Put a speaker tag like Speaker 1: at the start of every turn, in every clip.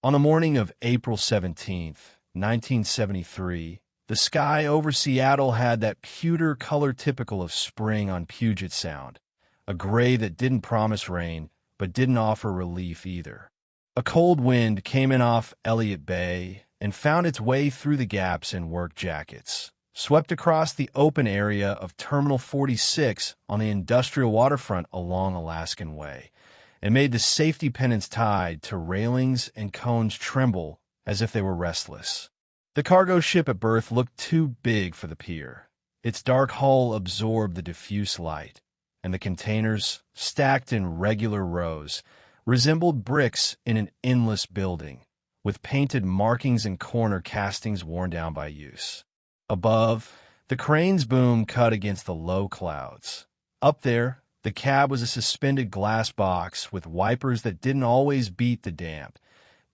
Speaker 1: On the morning of April 17th, 1973, the sky over Seattle had that pewter color typical of spring on Puget Sound, a gray that didn't promise rain but didn't offer relief either. A cold wind came in off Elliott Bay and found its way through the gaps in work jackets, swept across the open area of Terminal 46 on the industrial waterfront along Alaskan Way, and made the safety pennants tied to railings and cones tremble as if they were restless. The cargo ship at berth looked too big for the pier. Its dark hull absorbed the diffuse light, and the containers, stacked in regular rows, resembled bricks in an endless building, with painted markings and corner castings worn down by use. Above, the crane's boom cut against the low clouds. Up there, the cab was a suspended glass box with wipers that didn't always beat the damp,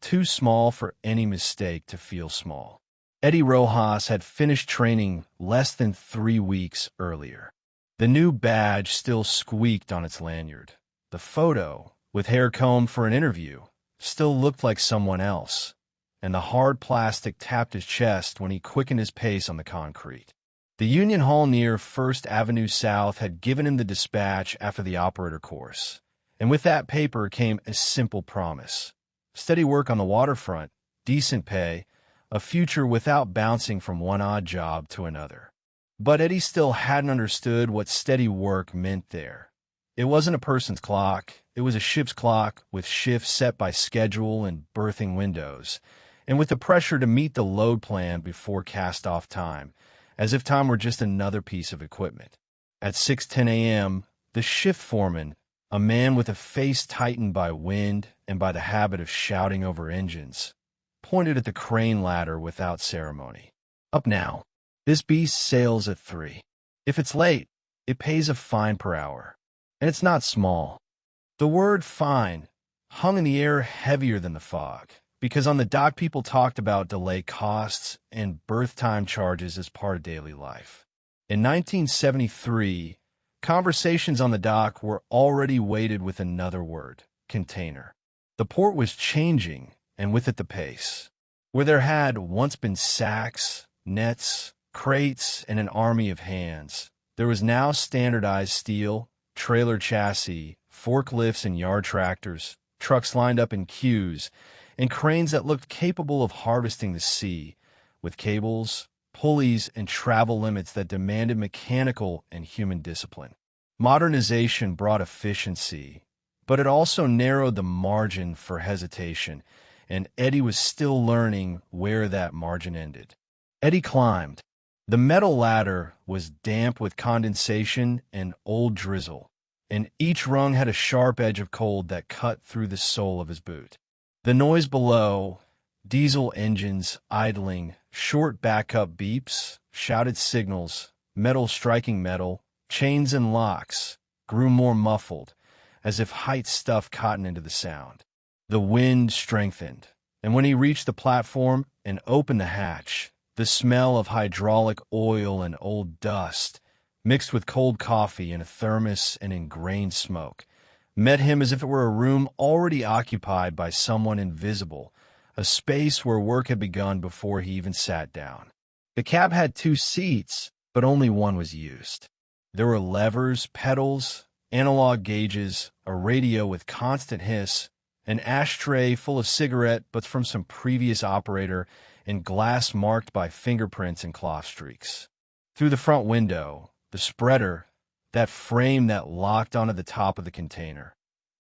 Speaker 1: too small for any mistake to feel small. Eddie Rojas had finished training less than 3 weeks earlier. The new badge still squeaked on its lanyard. The photo, with hair combed for an interview, still looked like someone else, and the hard plastic tapped his chest when he quickened his pace on the concrete. The Union Hall near First Avenue South had given him the dispatch after the operator course, and with that paper came a simple promise: steady work on the waterfront, decent pay, a future without bouncing from one odd job to another. But Eddie still hadn't understood what steady work meant there. It wasn't a person's clock, it was a ship's clock with shifts set by schedule and berthing windows, and with the pressure to meet the load plan before cast-off time, as if time were just another piece of equipment. At 6:10 a.m., the shift foreman, a man with a face tightened by wind and by the habit of shouting over engines, pointed at the crane ladder without ceremony. "Up now. This beast sails at 3. If it's late, it pays a fine per hour. And it's not small." The word fine hung in the air heavier than the fog, because on the dock people talked about delay costs and berth time charges as part of daily life. In 1973, conversations on the dock were already weighted with another word: container. The port was changing, and with it the pace. Where there had once been sacks, nets, crates, and an army of hands, there was now standardized steel, trailer chassis, forklifts and yard tractors, trucks lined up in queues, and cranes that looked capable of harvesting the sea, with cables, pulleys, and travel limits that demanded mechanical and human discipline. Modernization brought efficiency, but it also narrowed the margin for hesitation, and Eddie was still learning where that margin ended. Eddie climbed. The metal ladder was damp with condensation and old drizzle, and each rung had a sharp edge of cold that cut through the sole of his boot. The noise below, diesel engines idling, short backup beeps, shouted signals, metal striking metal, chains and locks, grew more muffled, as if height stuffed cotton into the sound. The wind strengthened, and when he reached the platform and opened the hatch, the smell of hydraulic oil and old dust, mixed with cold coffee in a thermos and ingrained smoke, met him as if it were a room already occupied by someone invisible, a space where work had begun before he even sat down. The cab had 2 seats, but only one was used. There were levers, pedals, analog gauges, a radio with constant hiss, an ashtray full of cigarette butts from some previous operator, and glass marked by fingerprints and cloth streaks. Through the front window, the spreader, that frame that locked onto the top of the container,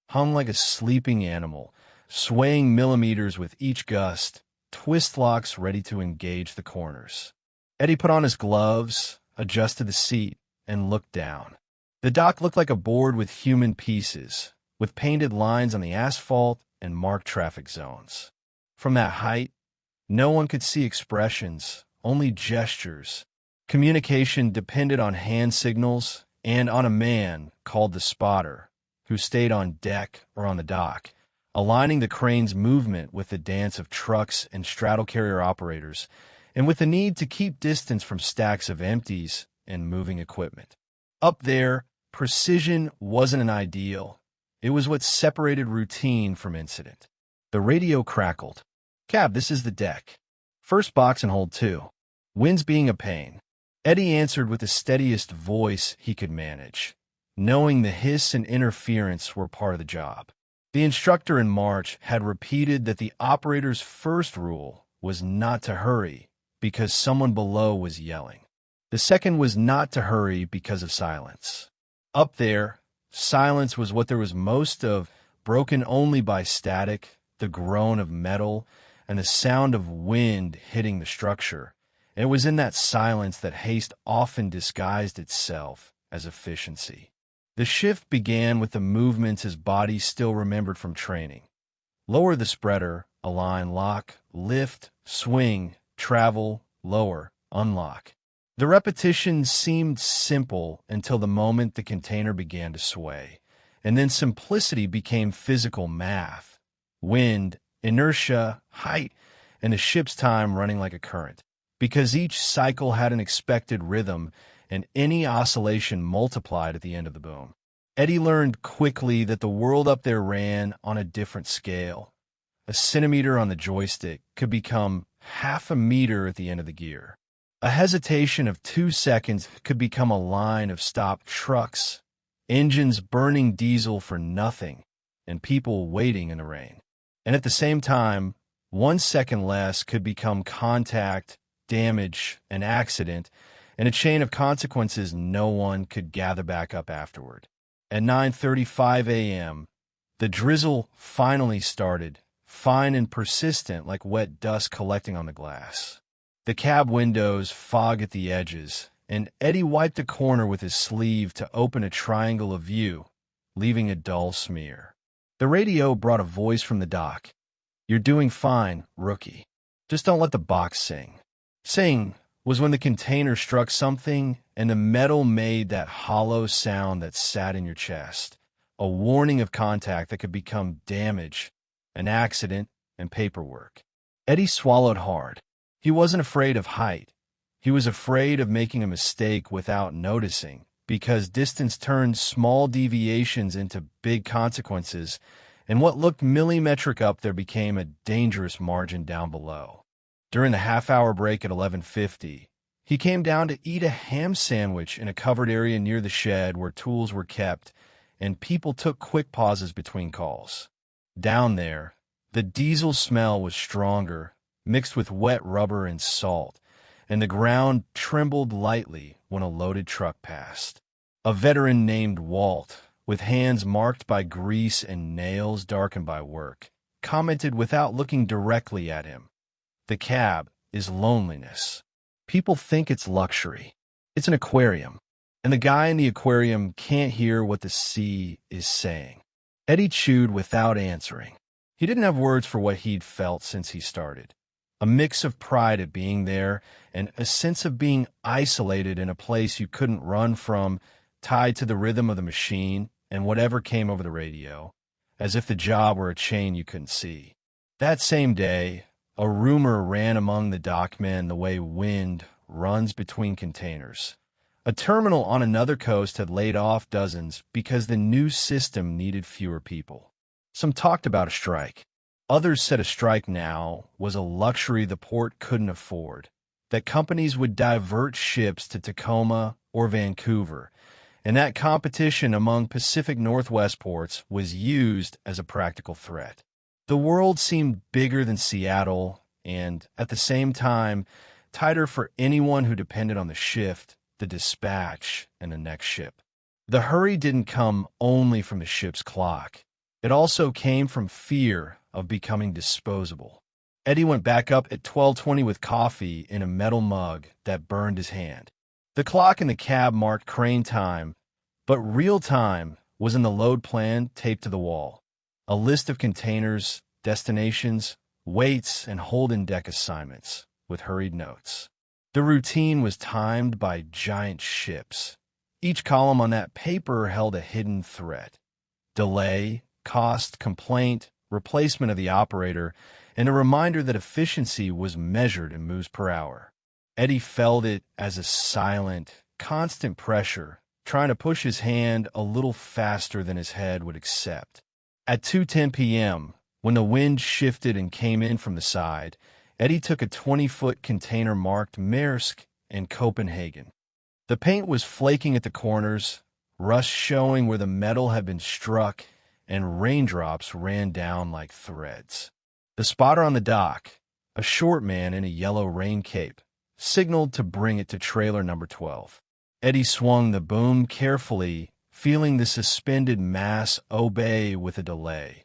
Speaker 1: hung like a sleeping animal, swaying millimeters with each gust, twist locks ready to engage the corners. Eddie put on his gloves, adjusted the seat, and looked down. The dock looked like a board with human pieces, with painted lines on the asphalt and marked traffic zones. From that height, no one could see expressions, only gestures. Communication depended on hand signals and on a man called the spotter, who stayed on deck or on the dock, aligning the crane's movement with the dance of trucks and straddle carrier operators, and with the need to keep distance from stacks of empties and moving equipment. Up there, precision wasn't an ideal. It was what separated routine from incident. The radio crackled. Cab, this is the deck. First box and hold 2. Wind's being a pain. Eddie answered with the steadiest voice he could manage, knowing the hiss and interference were part of the job. The instructor in March had repeated that the operator's first rule was not to hurry because someone below was yelling. The second was not to hurry because of silence. Up there, silence was what there was most of, broken only by static, the groan of metal, and the sound of wind hitting the structure. And it was in that silence that haste often disguised itself as efficiency. The shift began with the movements his body still remembered from training. Lower the spreader, align, lock, lift, swing, travel, lower, unlock. The repetition seemed simple until the moment the container began to sway, and then simplicity became physical math. Wind, inertia, height, and the ship's time running like a current. Because each cycle had an expected rhythm, and any oscillation multiplied at the end of the boom. Eddie learned quickly that the world up there ran on a different scale. A centimeter on the joystick could become half a meter at the end of the gear. A hesitation of 2 seconds could become a line of stopped trucks, engines burning diesel for nothing, and people waiting in the rain. And at the same time, 1 second less could become contact, damage, an accident, and a chain of consequences no one could gather back up afterward. At 9:35 a.m., the drizzle finally started, fine and persistent like wet dust collecting on the glass. The cab windows fog at the edges, and Eddie wiped a corner with his sleeve to open a triangle of view, leaving a dull smear. The radio brought a voice from the dock. "You're doing fine, rookie. Just don't let the box sing." Sing was when the container struck something and the metal made that hollow sound that sat in your chest, a warning of contact that could become damage, an accident, and paperwork. Eddie swallowed hard. He wasn't afraid of height. He was afraid of making a mistake without noticing, because distance turned small deviations into big consequences, and what looked millimetric up there became a dangerous margin down below. During the half-hour break at 11:50, he came down to eat a ham sandwich in a covered area near the shed where tools were kept, and people took quick pauses between calls. Down there, the diesel smell was stronger, mixed with wet rubber and salt, and the ground trembled lightly when a loaded truck passed. A veteran named Walt, with hands marked by grease and nails darkened by work, commented without looking directly at him. "The cab is loneliness. People think it's luxury. It's an aquarium, and the guy in the aquarium can't hear what the sea is saying." Eddie chewed without answering. He didn't have words for what he'd felt since he started. A mix of pride at being there and a sense of being isolated in a place you couldn't run from, tied to the rhythm of the machine and whatever came over the radio, as if the job were a chain you couldn't see. That same day, a rumor ran among the dockmen the way wind runs between containers. A terminal on another coast had laid off dozens because the new system needed fewer people. Some talked about a strike. Others said a strike now was a luxury the port couldn't afford, that companies would divert ships to Tacoma or Vancouver, and that competition among Pacific Northwest ports was used as a practical threat. The world seemed bigger than Seattle and, at the same time, tighter for anyone who depended on the shift, the dispatch, and the next ship. The hurry didn't come only from the ship's clock. It also came from fear of becoming disposable. Eddie went back up at 12:20 with coffee in a metal mug that burned his hand. The clock in the cab marked crane time, but real time was in the load plan taped to the wall. A list of containers, destinations, weights, and hold-in deck assignments, with hurried notes. The routine was timed by giant ships. Each column on that paper held a hidden threat: delay, cost, complaint, replacement of the operator, and a reminder that efficiency was measured in moves per hour. Eddie felt it as a silent, constant pressure, trying to push his hand a little faster than his head would accept. At 2:10 p.m., When the wind shifted and came in from the side, Eddie took a 20-foot container marked Maersk and Copenhagen. The paint was flaking at the corners, rust showing where the metal had been struck, and raindrops ran down like threads. The spotter on the dock, a short man in a yellow rain cape, signaled to bring it to trailer number 12. Eddie swung the boom carefully, feeling the suspended mass obey with a delay,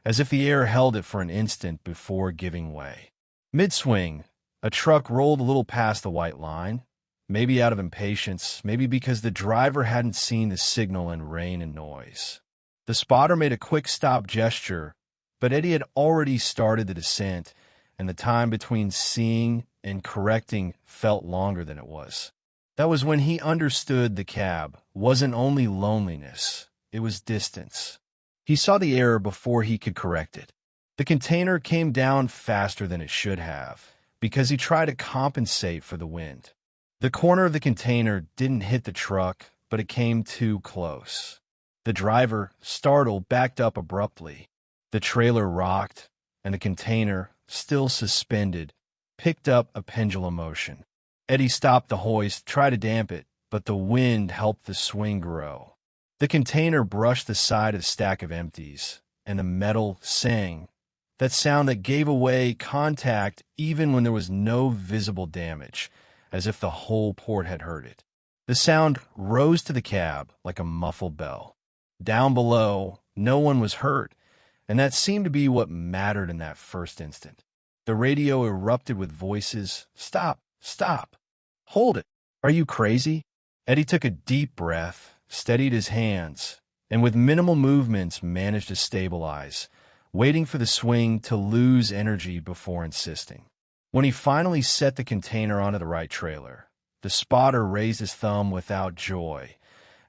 Speaker 1: as if the air held it for an instant before giving way. Mid-swing, a truck rolled a little past the white line, maybe out of impatience, maybe because the driver hadn't seen the signal in rain and noise. The spotter made a quick stop gesture, but Eddie had already started the descent, and the time between seeing and correcting felt longer than it was. That was when he understood the cab wasn't only loneliness, it was distance. He saw the error before he could correct it. The container came down faster than it should have, because he tried to compensate for the wind. The corner of the container didn't hit the truck, but it came too close. The driver, startled, backed up abruptly. The trailer rocked, and the container, still suspended, picked up a pendulum motion. Eddie stopped the hoist, tried to damp it, but the wind helped the swing grow. The container brushed the side of the stack of empties, and the metal sang, that sound that gave away contact even when there was no visible damage, as if the whole port had heard it. The sound rose to the cab like a muffled bell. Down below, no one was hurt, and that seemed to be what mattered in that first instant. The radio erupted with voices. Stop! Stop! Hold it! Are you crazy? Eddie took a deep breath, steadied his hands, and with minimal movements managed to stabilize, waiting for the swing to lose energy before insisting. When he finally set the container onto the right trailer, the spotter raised his thumb without joy,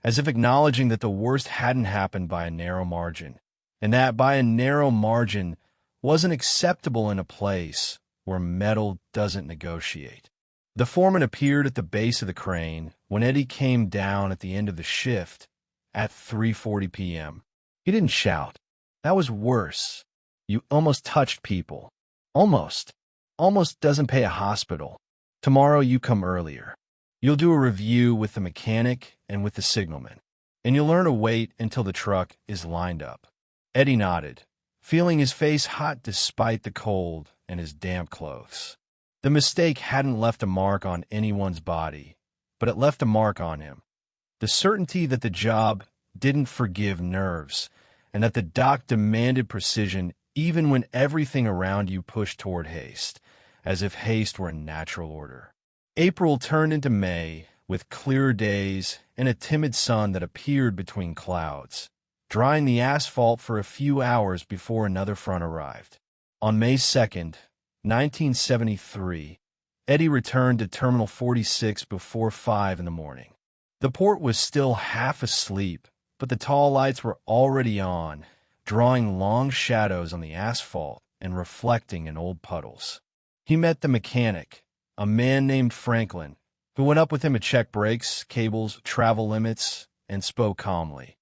Speaker 1: as if acknowledging that the worst hadn't happened by a narrow margin, and that by a narrow margin wasn't acceptable in a place where metal doesn't negotiate. The foreman appeared at the base of the crane when Eddie came down at the end of the shift at 3:40 p.m. He didn't shout. That was worse. You almost touched people. Almost. Almost doesn't pay a hospital. Tomorrow you come earlier. You'll do a review with the mechanic and with the signalman, and you'll learn to wait until the truck is lined up. Eddie nodded, feeling his face hot despite the cold and his damp clothes. The mistake hadn't left a mark on anyone's body, but it left a mark on him. The certainty that the job didn't forgive nerves, and that the dock demanded precision even when everything around you pushed toward haste, as if haste were a natural order. April turned into May, with clearer days and a timid sun that appeared between clouds, drying the asphalt for a few hours before another front arrived. On May 2nd, 1973, Eddie returned to Terminal 46 before 5 in the morning. The port was still half asleep, but the tall lights were already on, drawing long shadows on the asphalt and reflecting in old puddles. He met the mechanic, a man named Franklin, who went up with him to check brakes, cables, travel limits, and spoke calmly,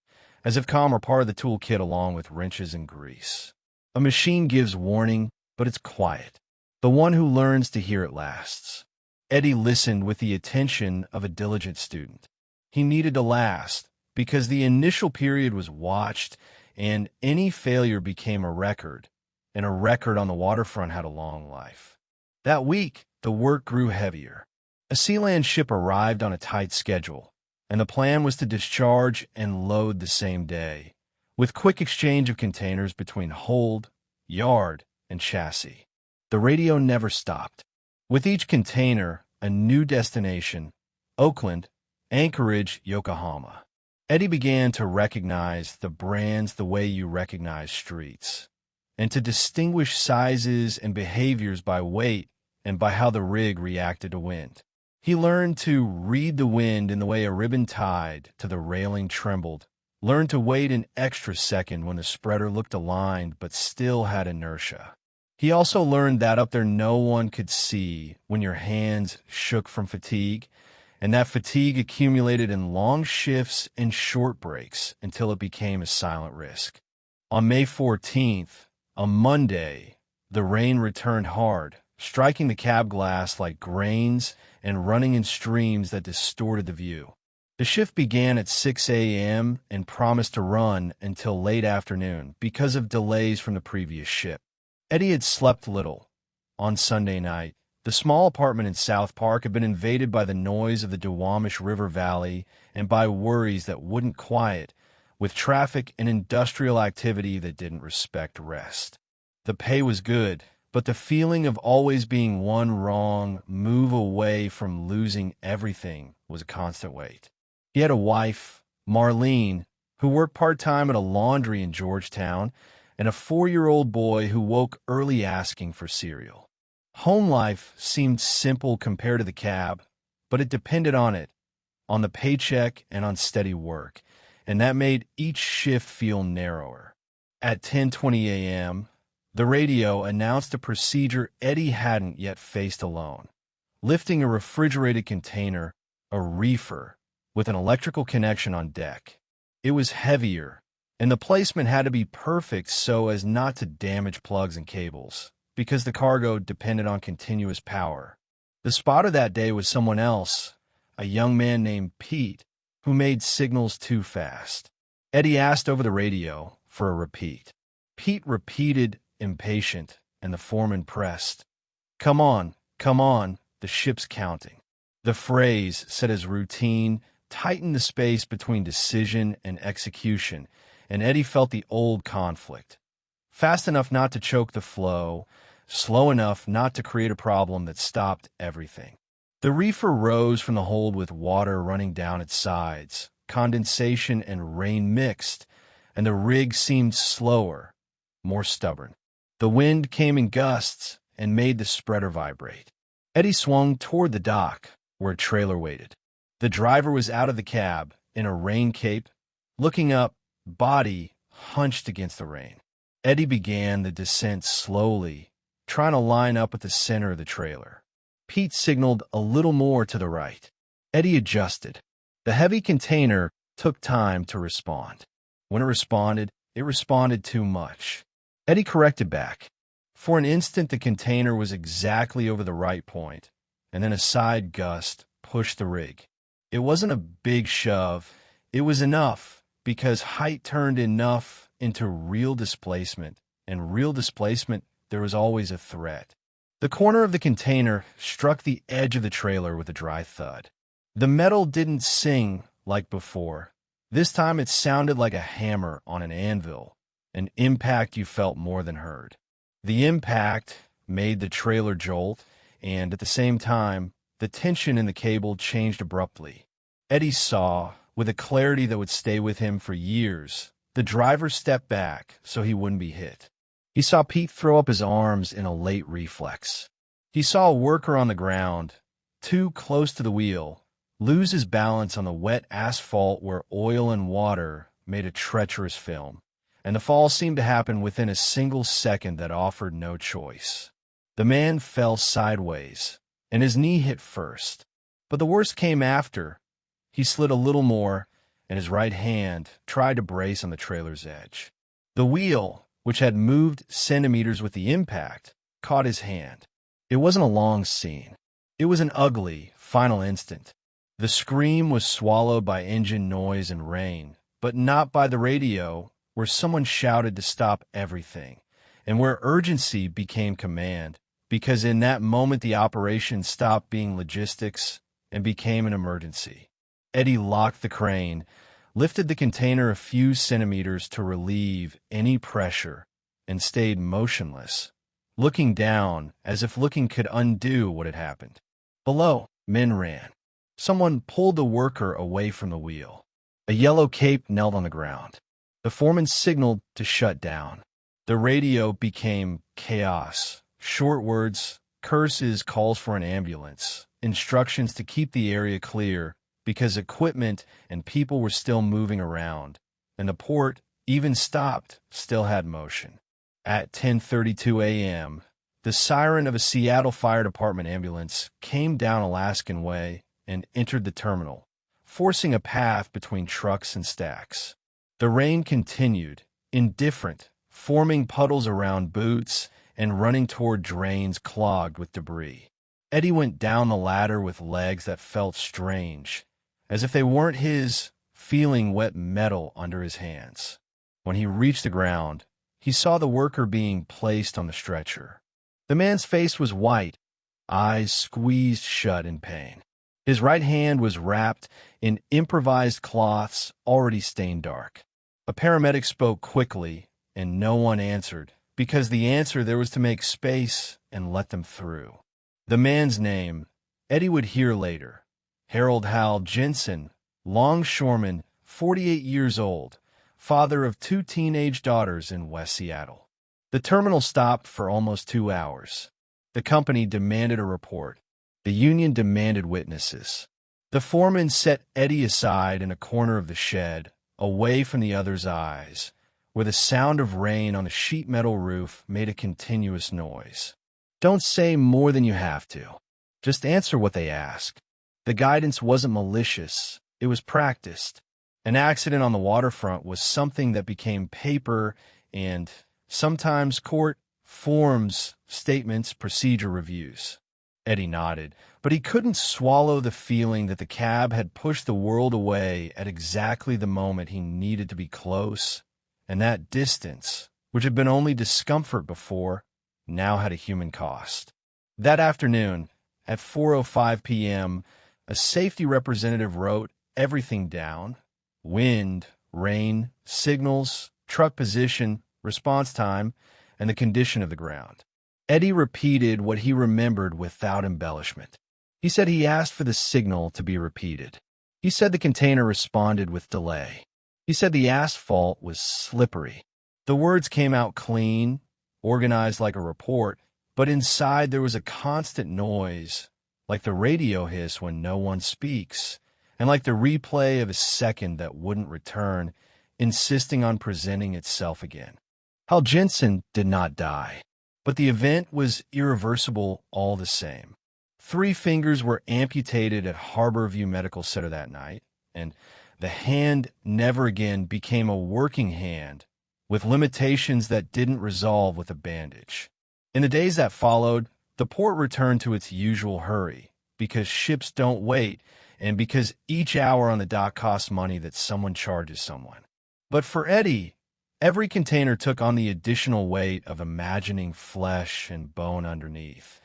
Speaker 1: as if calm were part of the toolkit along with wrenches and grease. A machine gives warning, but it's quiet. The one who learns to hear it lasts. Eddie listened with the attention of a diligent student. He needed to last, because the initial period was watched, and any failure became a record, and a record on the waterfront had a long life. That week, the work grew heavier. A Sealand ship arrived on a tight schedule, and the plan was to discharge and load the same day, with quick exchange of containers between hold, yard, and chassis. The radio never stopped. With each container, a new destination: Oakland, Anchorage, Yokohama. Eddie began to recognize the brands the way you recognize streets, and to distinguish sizes and behaviors by weight and by how the rig reacted to wind. He learned to read the wind in the way a ribbon tied to the railing trembled, learned to wait an extra second when the spreader looked aligned but still had inertia. He also learned that up there no one could see when your hands shook from fatigue, and that fatigue accumulated in long shifts and short breaks until it became a silent risk. On May 14th, On Monday, the rain returned hard, striking the cab glass like grains and running in streams that distorted the view. The shift began at 6 a.m. and promised to run until late afternoon because of delays from the previous ship. Eddie had slept little. On Sunday night, the small apartment in South Park had been invaded by the noise of the Duwamish River Valley and by worries that wouldn't quiet, with traffic and industrial activity that didn't respect rest. The pay was good, but the feeling of always being one wrong move away from losing everything was a constant weight. He had a wife, Marlene, who worked part-time at a laundry in Georgetown, and a 4-year-old boy who woke early asking for cereal. Home life seemed simple compared to the cab, but it depended on it, on the paycheck and on steady work, and that made each shift feel narrower. At 10:20 a.m., the radio announced a procedure Eddie hadn't yet faced alone: lifting a refrigerated container, a reefer, with an electrical connection on deck. It was heavier, and the placement had to be perfect so as not to damage plugs and cables, because the cargo depended on continuous power. The spotter that day was someone else, a young man named Pete, who made signals too fast. Eddie asked over the radio for a repeat. Pete repeated, impatient, and the foreman pressed. Come on, the ship's counting." The phrase, said as routine, tightened the space between decision and execution, and Eddie felt the old conflict. Fast enough not to choke the flow, slow enough not to create a problem that stopped everything. The reefer rose from the hold with water running down its sides, condensation and rain mixed, and the rig seemed slower, more stubborn. The wind came in gusts and made the spreader vibrate. Eddie swung toward the dock, where a trailer waited. The driver was out of the cab, in a rain cape, looking up, body hunched against the rain. Eddie began the descent slowly, trying to line up with the center of the trailer. Pete signaled a little more to the right. Eddie adjusted. The heavy container took time to respond. When it responded too much. Eddie corrected back. For an instant, the container was exactly over the right point, and then a side gust pushed the rig. It wasn't a big shove. It was enough, because height turned enough into real displacement, and real displacement, there was always a threat. The corner of the container struck the edge of the trailer with a dry thud. The metal didn't sing like before. This time it sounded like a hammer on an anvil, an impact you felt more than heard. The impact made the trailer jolt, and at the same time, the tension in the cable changed abruptly. Eddie saw, with a clarity that would stay with him for years, the driver step back so he wouldn't be hit. He saw Pete throw up his arms in a late reflex. He saw a worker on the ground, too close to the wheel, lose his balance on the wet asphalt where oil and water made a treacherous film, and the fall seemed to happen within a single second that offered no choice. The man fell sideways, and his knee hit first. But the worst came after. He slid a little more, and his right hand tried to brace on the trailer's edge. The wheel, which had moved centimeters with the impact, caught his hand. It wasn't a long scene. It was an ugly, final instant. The scream was swallowed by engine noise and rain, but not by the radio, where someone shouted to stop everything, and where urgency became command, because in that moment the operation stopped being logistics and became an emergency. Eddie locked the crane, lifted the container a few centimeters to relieve any pressure, and stayed motionless, looking down as if looking could undo what had happened. Below, men ran. Someone pulled the worker away from the wheel. A yellow cape knelt on the ground. The foreman signaled to shut down. The radio became chaos. Short words, curses, calls for an ambulance, instructions to keep the area clear because equipment and people were still moving around, and the port, even stopped, still had motion. At 10:32 a.m., the siren of a Seattle Fire Department ambulance came down Alaskan Way and entered the terminal, forcing a path between trucks and stacks. The rain continued, indifferent, forming puddles around boots and running toward drains clogged with debris. Eddie went down the ladder with legs that felt strange, as if they weren't his, feeling wet metal under his hands. When he reached the ground, he saw the worker being placed on the stretcher. The man's face was white, eyes squeezed shut in pain. His right hand was wrapped in improvised cloths already stained dark. A paramedic spoke quickly, and no one answered, because the answer there was to make space and let them through. The man's name, Eddie would hear later, Harold Hal Jensen, longshoreman, 48 years old, father of 2 teenage daughters in West Seattle. The terminal stopped for almost 2 hours. The company demanded a report. The union demanded witnesses. The foreman set Eddie aside in a corner of the shed, away from the other's eyes, where the sound of rain on the sheet metal roof made a continuous noise. Don't say more than you have to. Just answer what they ask. The guidance wasn't malicious. It was practiced. An accident on the waterfront was something that became paper and, sometimes, court forms, statements, procedure reviews. Eddie nodded, but he couldn't swallow the feeling that the cab had pushed the world away at exactly the moment he needed to be close, and that distance, which had been only discomfort before, now had a human cost. That afternoon, at 4:05 p.m., a safety representative wrote everything down: wind, rain, signals, truck position, response time, and the condition of the ground. Eddie repeated what he remembered without embellishment. He said he asked for the signal to be repeated. He said the container responded with delay. He said the asphalt was slippery. The words came out clean, organized like a report, but inside there was a constant noise, like the radio hiss when no one speaks, and like the replay of a second that wouldn't return, insisting on presenting itself again. Hal Jensen did not die, but the event was irreversible all the same. 3 fingers were amputated at Harborview Medical Center that night, and the hand never again became a working hand, with limitations that didn't resolve with a bandage. In the days that followed, the port returned to its usual hurry, because ships don't wait, and because each hour on the dock costs money that someone charges someone. But for Eddie, every container took on the additional weight of imagining flesh and bone underneath,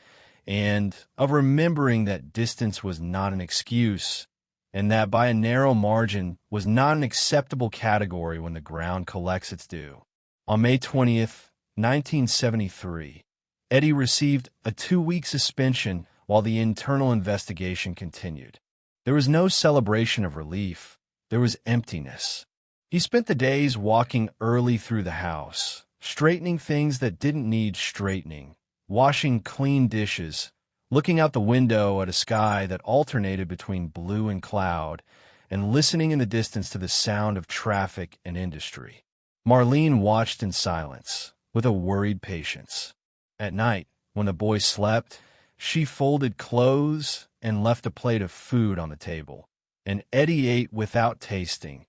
Speaker 1: and of remembering that distance was not an excuse, and that by a narrow margin was not an acceptable category when the ground collects its due. On May 20th, 1973, Eddie received a 2-week suspension while the internal investigation continued. There was no celebration of relief. There was emptiness. He spent the days walking early through the house, straightening things that didn't need straightening, washing clean dishes, looking out the window at a sky that alternated between blue and cloud, and listening in the distance to the sound of traffic and industry. Marlene watched in silence, with a worried patience. At night, when the boy slept, she folded clothes and left a plate of food on the table, and Eddie ate without tasting,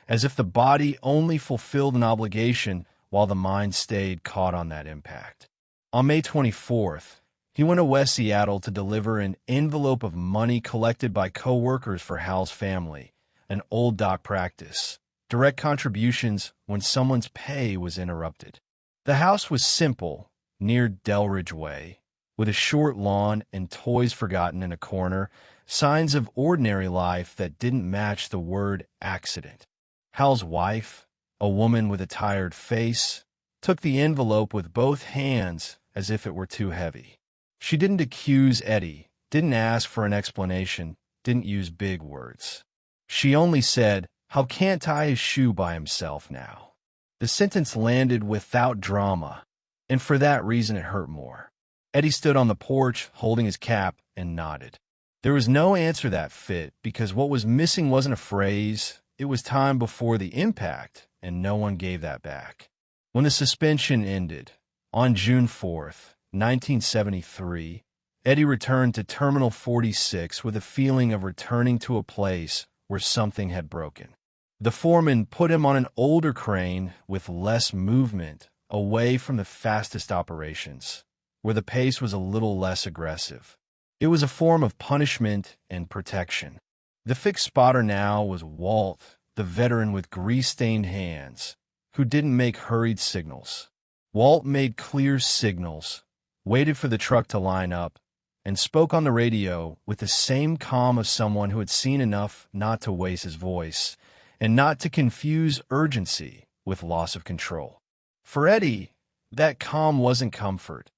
Speaker 1: as if the body only fulfilled an obligation while the mind stayed caught on that impact. On May 24th, he went to West Seattle to deliver an envelope of money collected by co-workers for Hal's family, an old dock practice, direct contributions when someone's pay was interrupted. The house was simple, near Delridge Way, with a short lawn and toys forgotten in a corner, signs of ordinary life that didn't match the word accident. Hal's wife, a woman with a tired face, took the envelope with both hands as if it were too heavy. She didn't accuse Eddie, didn't ask for an explanation, didn't use big words. She only said, "Hal can't tie his shoe by himself now." The sentence landed without drama, and for that reason it hurt more. Eddie stood on the porch, holding his cap, and nodded. There was no answer that fit, because what was missing wasn't a phrase. It was time before the impact, and no one gave that back. When the suspension ended, on June 4th, 1973, Eddie returned to Terminal 46 with a feeling of returning to a place where something had broken. The foreman put him on an older crane with less movement, away from the fastest operations, where the pace was a little less aggressive. It was a form of punishment and protection. The fixed spotter now was Walt, the veteran with grease-stained hands, who didn't make hurried signals. Walt made clear signals, waited for the truck to line up, and spoke on the radio with the same calm of someone who had seen enough not to waste his voice, and not to confuse urgency with loss of control. For Eddie, that calm wasn't comfort.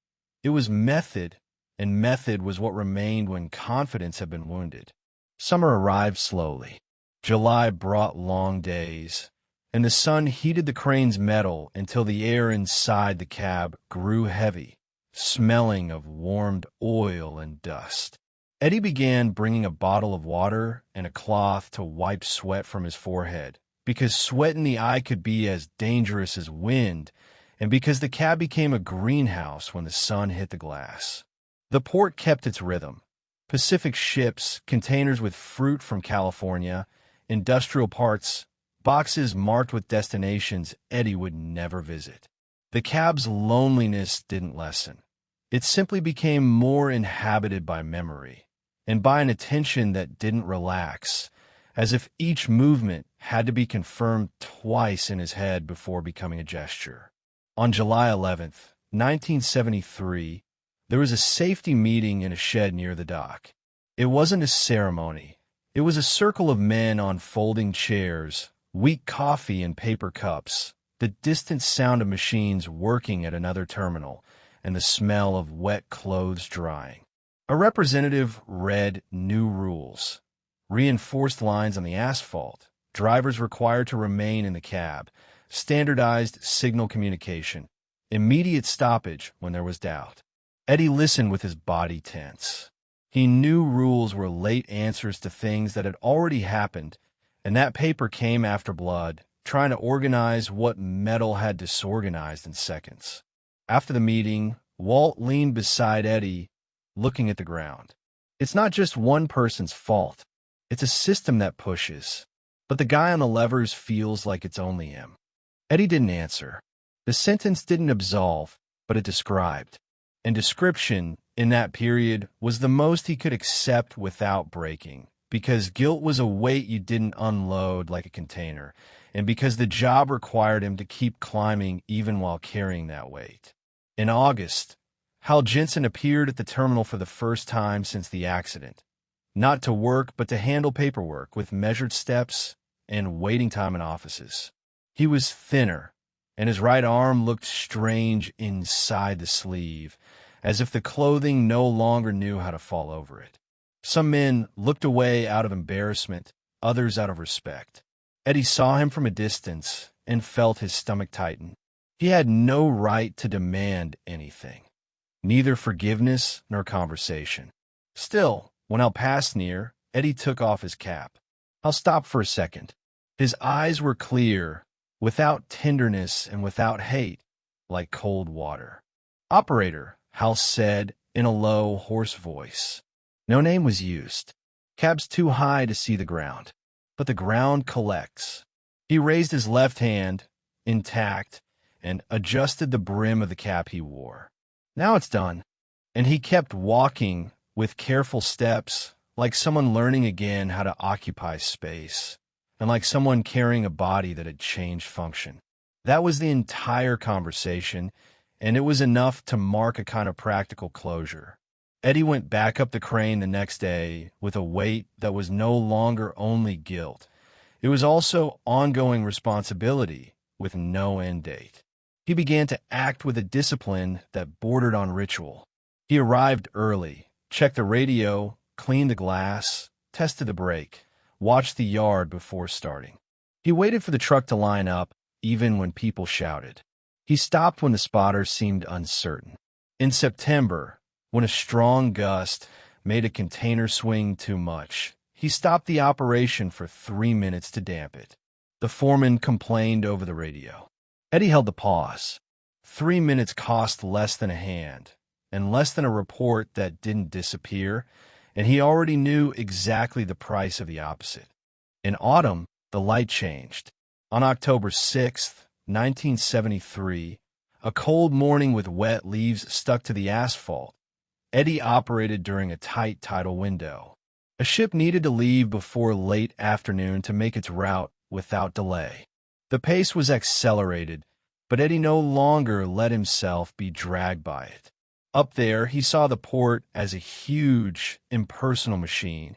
Speaker 1: It was method, and method was what remained when confidence had been wounded. Summer arrived slowly. July brought long days, and the sun heated the crane's metal until the air inside the cab grew heavy, smelling of warmed oil and dust. Eddie began bringing a bottle of water and a cloth to wipe sweat from his forehead, because sweat in the eye could be as dangerous as wind, and because the cab became a greenhouse when the sun hit the glass. The port kept its rhythm. Pacific ships, containers with fruit from California, industrial parts, boxes marked with destinations Eddie would never visit. The cab's loneliness didn't lessen. It simply became more inhabited by memory, and by an attention that didn't relax, as if each movement had to be confirmed twice in his head before becoming a gesture. On July 11th, 1973, there was a safety meeting in a shed near the dock. It wasn't a ceremony. It was a circle of men on folding chairs, weak coffee in paper cups, the distant sound of machines working at another terminal, and the smell of wet clothes drying. A representative read new rules. Reinforced lines on the asphalt, drivers required to remain in the cab, standardized signal communication, immediate stoppage when there was doubt. Eddie listened with his body tense. He knew rules were late answers to things that had already happened, and that paper came after blood, trying to organize what metal had disorganized in seconds. After the meeting, Walt leaned beside Eddie, looking at the ground. It's not just one person's fault. It's a system that pushes. But the guy on the levers feels like it's only him. Eddie didn't answer. The sentence didn't absolve, but it described. And description, in that period, was the most he could accept without breaking, because guilt was a weight you didn't unload like a container, and because the job required him to keep climbing even while carrying that weight. In August, Hal Jensen appeared at the terminal for the first time since the accident, not to work but to handle paperwork with measured steps and waiting time in offices. He was thinner, and his right arm looked strange inside the sleeve, as if the clothing no longer knew how to fall over it. Some men looked away out of embarrassment, others out of respect. Eddie saw him from a distance and felt his stomach tighten. He had no right to demand anything, neither forgiveness nor conversation. Still, when Hal passed near, Eddie took off his cap. Hal stopped for a second. His eyes were clear, without tenderness and without hate, like cold water. "Operator," Hal said in a low, hoarse voice. No name was used. Cab's too high to see the ground, but the ground collects. He raised his left hand, intact, and adjusted the brim of the cap he wore. Now it's done. And he kept walking with careful steps, like someone learning again how to occupy space, and like someone carrying a body that had changed function. That was the entire conversation, and it was enough to mark a kind of practical closure. Eddie went back up the crane the next day with a weight that was no longer only guilt. It was also ongoing responsibility with no end date. He began to act with a discipline that bordered on ritual. He arrived early, checked the radio, cleaned the glass, tested the brake, watched the yard before starting. He waited for the truck to line up, even when people shouted. He stopped when the spotter seemed uncertain. In September, when a strong gust made a container swing too much, he stopped the operation for 3 minutes to damp it. The foreman complained over the radio. Eddie held the pause. 3 minutes cost less than a hand, and less than a report that didn't disappear, and he already knew exactly the price of the opposite. In autumn, the light changed. On October 6th, 1973, A cold morning with wet leaves stuck to the asphalt. Eddie operated during a tight tidal window. A ship needed to leave before late afternoon to make its route without delay. The pace was accelerated, but Eddie no longer let himself be dragged by it. Up there, he saw the port as a huge, impersonal machine,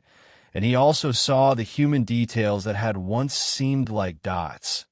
Speaker 1: and he also saw the human details that had once seemed like dots.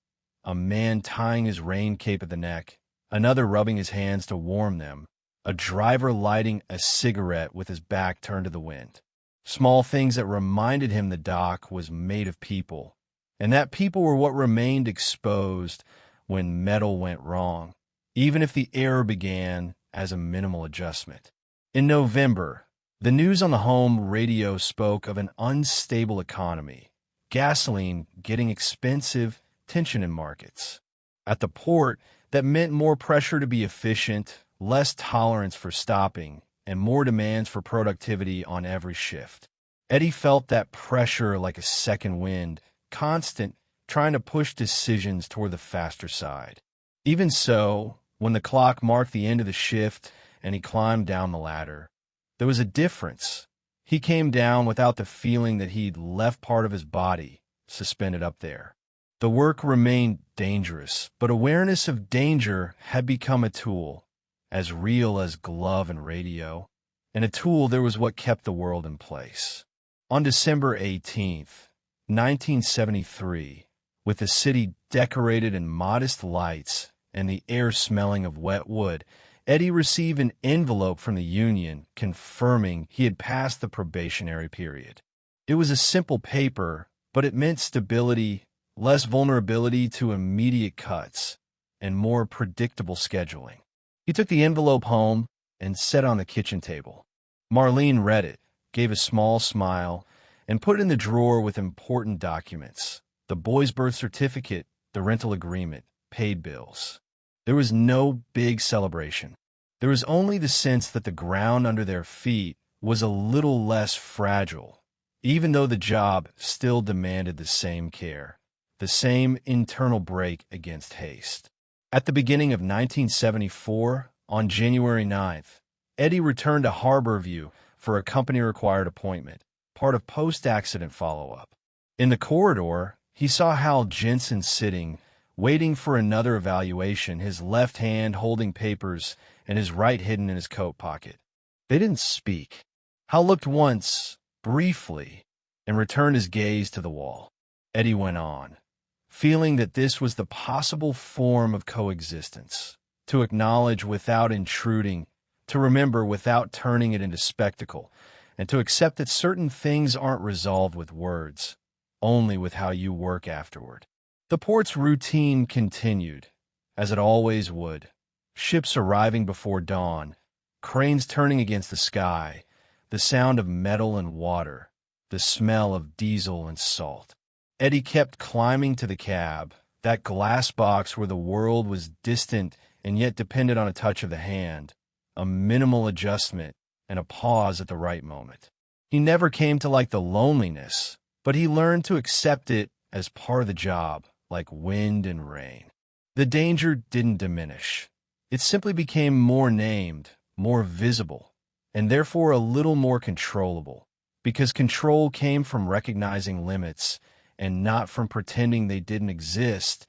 Speaker 1: A man tying his rain cape at the neck, another rubbing his hands to warm them, a driver lighting a cigarette with his back turned to the wind. Small things that reminded him the dock was made of people, and that people were what remained exposed when metal went wrong, even if the error began as a minimal adjustment. In November, the news on the home radio spoke of an unstable economy, gasoline getting expensive, tension in markets. At the port, that meant more pressure to be efficient, less tolerance for stopping, and more demands for productivity on every shift. Eddie felt that pressure like a second wind, constant, trying to push decisions toward the faster side. Even so, when the clock marked the end of the shift and he climbed down the ladder, there was a difference. He came down without the feeling that he'd left part of his body suspended up there. The work remained dangerous, but awareness of danger had become a tool, as real as glove and radio, and a tool that was what kept the world in place. On December 18th, 1973, with the city decorated in modest lights and the air smelling of wet wood, Eddie received an envelope from the union confirming he had passed the probationary period. It was a simple paper, but it meant stability, less vulnerability to immediate cuts, and more predictable scheduling. He took the envelope home and set it on the kitchen table. Marlene read it, gave a small smile, and put it in the drawer with important documents: the boy's birth certificate, the rental agreement, paid bills. There was no big celebration. There was only the sense that the ground under their feet was a little less fragile, even though the job still demanded the same care, the same internal brake against haste. At the beginning of 1974, on January 9th, Eddie returned to Harborview for a company-required appointment, part of post-accident follow-up. In the corridor, he saw Hal Jensen sitting, waiting for another evaluation, his left hand holding papers and his right hidden in his coat pocket. They didn't speak. Hal looked once, briefly, and returned his gaze to the wall. Eddie went on, feeling that this was the possible form of coexistence, to acknowledge without intruding, to remember without turning it into spectacle, and to accept that certain things aren't resolved with words, only with how you work afterward. The port's routine continued, as it always would. Ships arriving before dawn, cranes turning against the sky, the sound of metal and water, the smell of diesel and salt. Eddie kept climbing to the cab, that glass box where the world was distant and yet depended on a touch of the hand, a minimal adjustment, and a pause at the right moment. He never came to like the loneliness, but he learned to accept it as part of the job, like wind and rain. The danger didn't diminish. It simply became more named, more visible, and therefore a little more controllable, because control came from recognizing limits and not from pretending they didn't exist,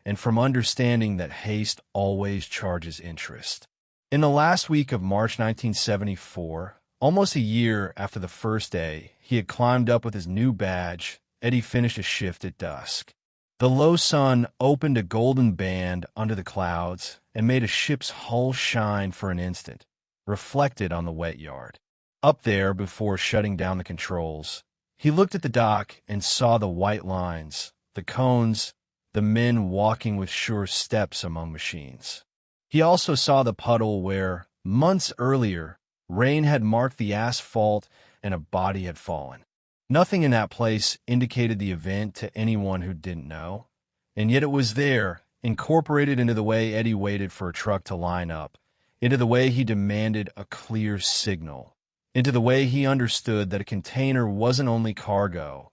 Speaker 1: and from understanding that haste always charges interest. In the last week of March 1974, almost a year after the first day he had climbed up with his new badge, Eddie finished a shift at dusk. The low sun opened a golden band under the clouds and made a ship's hull shine for an instant, reflected on the wet yard. Up there, before shutting down the controls, he looked at the dock and saw the white lines, the cones, the men walking with sure steps among machines. He also saw the puddle where, months earlier, rain had marked the asphalt and a body had fallen. Nothing in that place indicated the event to anyone who didn't know, and yet it was there, incorporated into the way Eddie waited for a truck to line up, into the way he demanded a clear signal, into the way he understood that a container wasn't only cargo,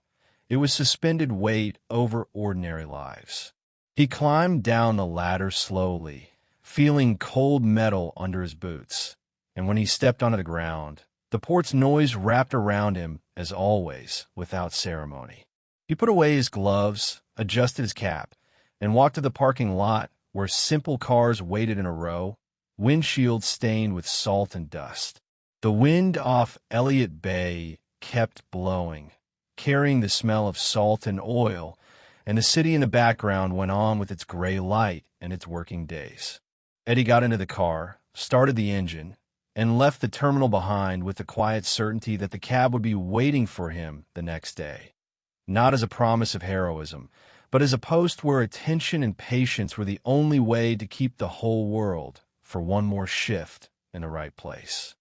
Speaker 1: it was suspended weight over ordinary lives. He climbed down the ladder slowly, feeling cold metal under his boots. And when he stepped onto the ground, the port's noise wrapped around him, as always, without ceremony. He put away his gloves, adjusted his cap, and walked to the parking lot where simple cars waited in a row, windshields stained with salt and dust. The wind off Elliott Bay kept blowing, carrying the smell of salt and oil, and the city in the background went on with its gray light and its working days. Eddie got into the car, started the engine, and left the terminal behind with the quiet certainty that the cab would be waiting for him the next day. Not as a promise of heroism, but as a post where attention and patience were the only way to keep the whole world for one more shift in the right place.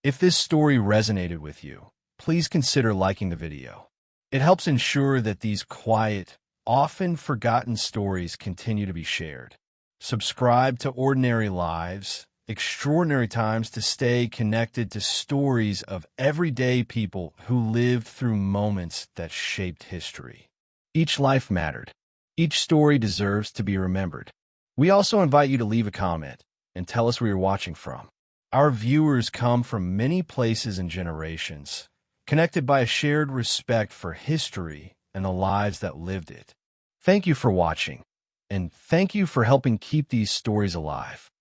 Speaker 1: If this story resonated with you, please consider liking the video. It helps ensure that these quiet, often forgotten stories continue to be shared. Subscribe to Ordinary Lives, Extraordinary Times to stay connected to stories of everyday people who lived through moments that shaped history. Each life mattered. Each story deserves to be remembered. We also invite you to leave a comment and tell us where you're watching from. Our viewers come from many places and generations, connected by a shared respect for history and the lives that lived it. Thank you for watching, and thank you for helping keep these stories alive.